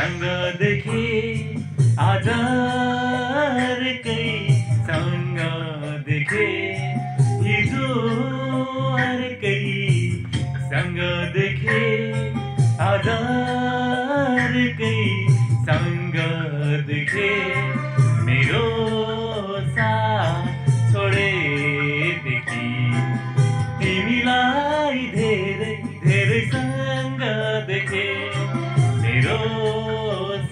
सँग देखे आज अर्कै सँग देखे हिजो अर्कै सँग देखे आज अर्कै सँग देखे मेरो साथ छोडेदेखि तिमीलाई धेरै धेरै सँग देखे मेरो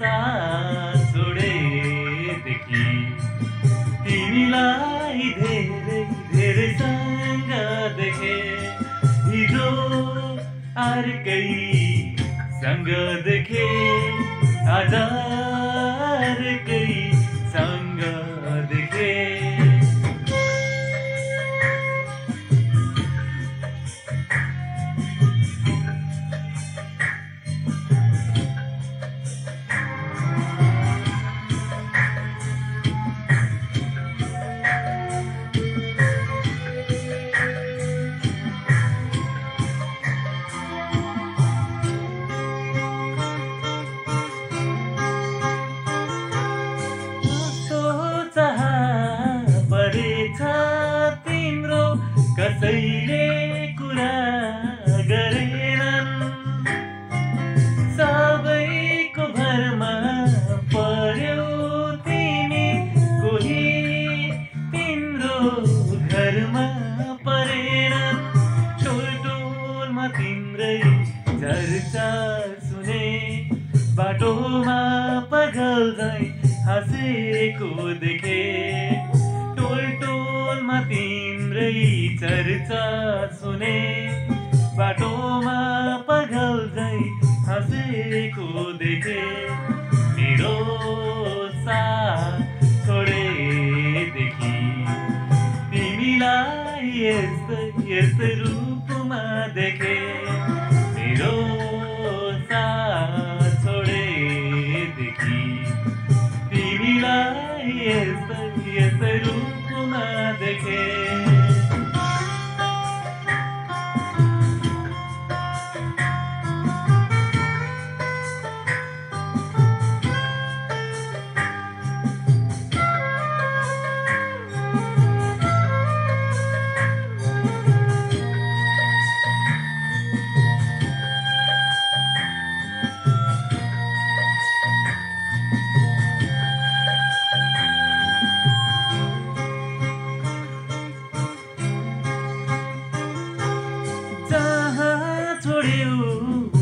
साथ छोडेदेखि तिमीलाई धेरै धेरै सँग देखे हिजो अर्कै सँग देखे आज अर्कै सँग देखे तिम्रो कसैले कुरा गरेनन् सबैको भरमा पर्यौ तिमी कोही तिम्रो घरमा परेनन् टोलटोलमा तिम्रै चर्चा सुने बाटोमा पागल झैं हाँसेको देखे टोलटोलमा तिम्रै चर्चा सुने बाटोमा पागल झैं हाँसेको देखे मेरो साथ छोडेदेखि तिमीलाई यस्तै रूपमा देखे मेरो साथ छोडेदेखि तिमीलाई यस्तै रूपमा देखे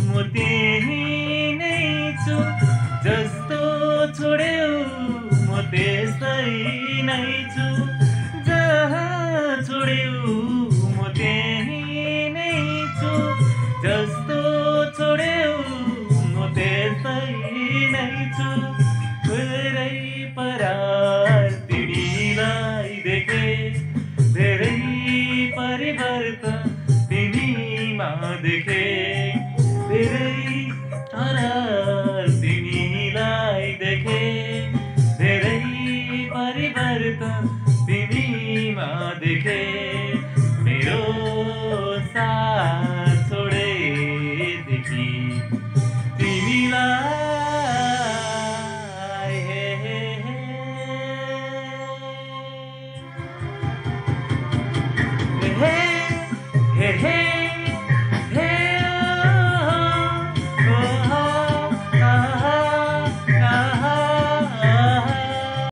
म त्यही नै छु जस्तो छोड्यौ म त्यस्तै नै छु जहाँ छोड्यौ म त्यही नै छु जस्तो छोड्यौ म त्यस्तै नै छु